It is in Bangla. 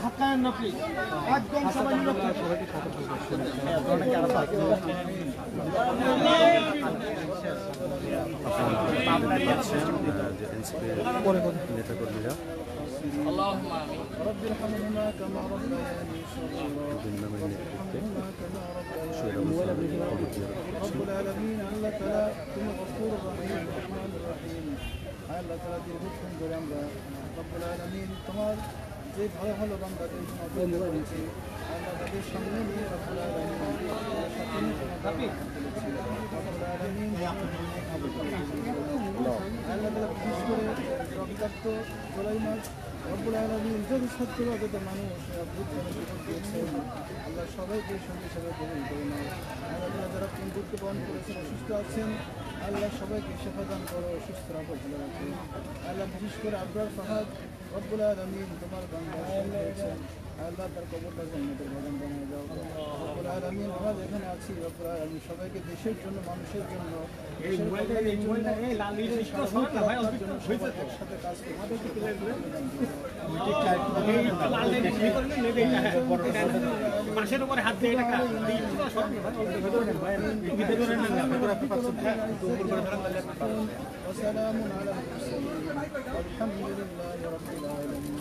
ধাক্কায় না প্লিজ একদম সবাই নেতাকর্মীরা তোমার যে ভালো ভালো বান্দাদের করেছি আল্লাহ তাদের সামনে নিয়ে আল্লাহ বিশেষ করে রক্তাক্ত জলাই মাছ রব্বুল আলামিন যদি সত্যবাদিত মানুষ দিয়েছেন আল্লাহ সবাইকে সঙ্গে সঙ্গে গ্রহণ করে নেয় আল্লাহ যারা বন্ধুত্ব বহন করেছেন অসুস্থ আছেন আল্লাহ সবাইকে শেফা দান করো সুস্থ রাখো ভালো রাখো আল্লাহ বিশেষ করে আবরার ফাহাদ রব্বুল আলামিন তোমার বান্দা হয়েছেন আল্লাহ তার কবরটা জান্নাতের বাগান বানিয়ে দাও রব্বুল আলামিন আমরা যেখানে আছি রব্বুল আলামিন সবাইকে দেশের জন্য মানুষের জন্য একসাথে কাজ মানুষের উপরে হাত দিয়ে وسلام على المرسلين والحمد لله رب العالمين